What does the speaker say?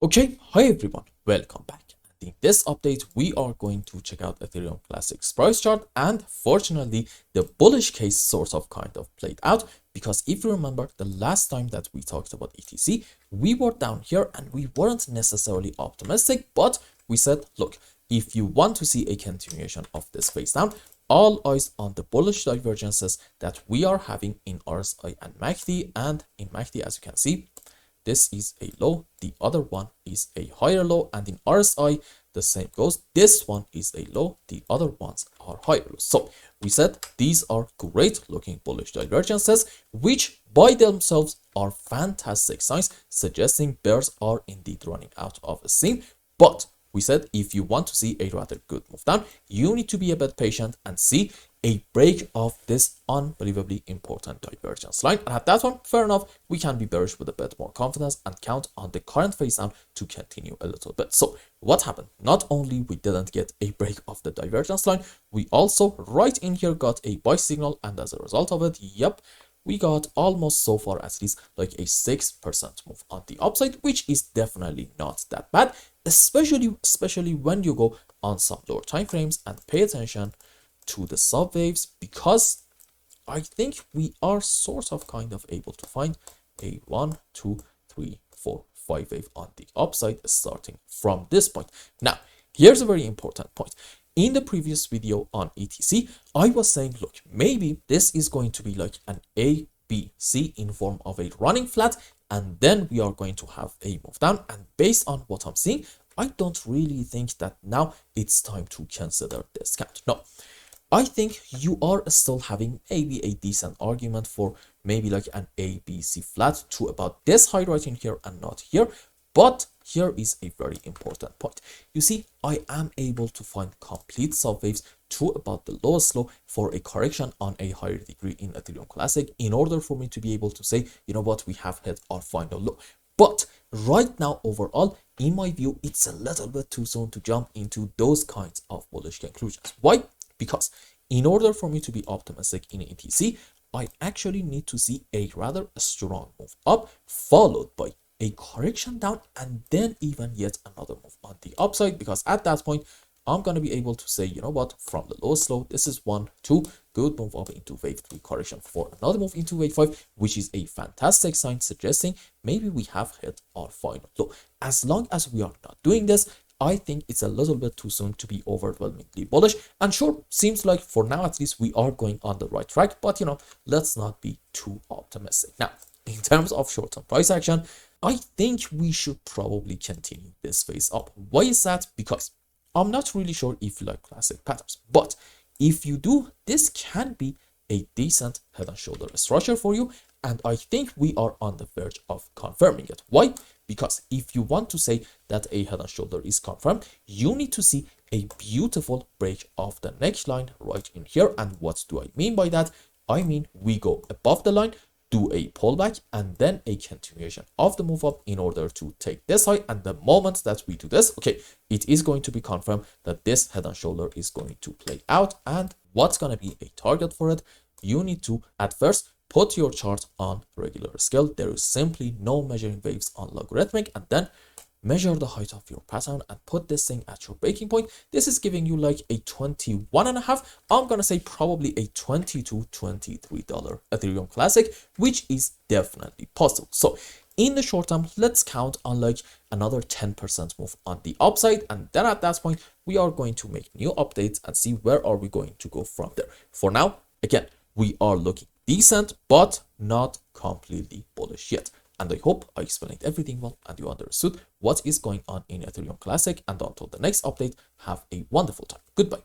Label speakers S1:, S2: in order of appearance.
S1: Okay, hi everyone, welcome back. In this update, we are going to check out Ethereum Classic's price chart, and fortunately, the bullish case sort of kind of played out, because if you remember the last time that we talked about ETC, we were down here and we weren't necessarily optimistic, but we said, look, if you want to see a continuation of this phase down, all eyes on the bullish divergences that we are having in RSI and MACD, and in MACD, as you can see, this is a low, the other one is a higher low, and in RSI the same goes. This one is a low, the other ones are higher lows. So we said these are great looking bullish divergences, which by themselves are fantastic signs suggesting bears are indeed running out of steam. But we said if you want to see a rather good move down, you need to be a bit patient and see a break of this unbelievably important divergence line. And at that one, fair enough, we can be bearish with a bit more confidence and count on the current phase down to continue a little bit. So what happened? Not only we didn't get a break of the divergence line, we also right in here got a buy signal, and as a result of it, yep, we got almost so far at least like a 6% move on the upside, which is definitely not that bad, especially when you go on some lower time frames and pay attention to the sub waves, because I think we are sort of kind of able to find a 1, 2, 3, 4, 5 wave on the upside starting from this point. Now, here's a very important point. In the previous video on ETC, I was saying, look, maybe this is going to be like an A, B, C in form of a running flat, and then we are going to have a move down. And based on what I'm seeing, I don't really think that now it's time to consider discount. No, I think you are still having maybe a decent argument for maybe like an ABC flat to about this high right in here and not here. But here is a very important point. You see, I am able to find complete subwaves to about the lowest low for a correction on a higher degree in Ethereum Classic in order for me to be able to say, you know what, we have hit our final low. But right now, overall, in my view, it's a little bit too soon to jump into those kinds of bullish conclusions. Why? Because in order for me to be optimistic in ETC, I actually need to see a rather strong move up, followed by a correction down, and then even yet another move on the upside, because at that point, I'm going to be able to say, you know what, from the lowest low, this is 1, 2, good move up into wave 3 correction for another move into wave 5, which is a fantastic sign suggesting maybe we have hit our final low. As long as we are not doing this, I think it's a little bit too soon to be overwhelmingly bullish. And sure, seems like for now at least we are going on the right track, but you know, let's not be too optimistic. Now, in terms of short-term price action, I think we should probably continue this phase up. Why is that? Because I'm not really sure if you like classic patterns, but if you do, this can be a decent head and shoulder structure for you, and I think we are on the verge of confirming it. Why? Because if you want to say that a head and shoulder is confirmed, you need to see a beautiful break of the neckline right in here. And what do I mean by that? I mean we go above the line, do a pullback, and then a continuation of the move up in order to take this high. And the moment that we do this, okay, it is going to be confirmed that this head and shoulder is going to play out. And what's going to be a target for it? You need to at first put your chart on regular scale. There is simply no measuring waves on logarithmic, and then measure the height of your pattern and put this thing at your breaking point. This is giving you like a 21.5. I'm gonna say probably a $22, $23 Ethereum Classic, which is definitely possible. So in the short term, let's count on like another 10% move on the upside, and then at that point we are going to make new updates and see where are we going to go from there. For now, again, we are looking decent, but not completely bullish yet. And I hope I explained everything well and you understood what is going on in Ethereum Classic. And until the next update, have a wonderful time. Goodbye.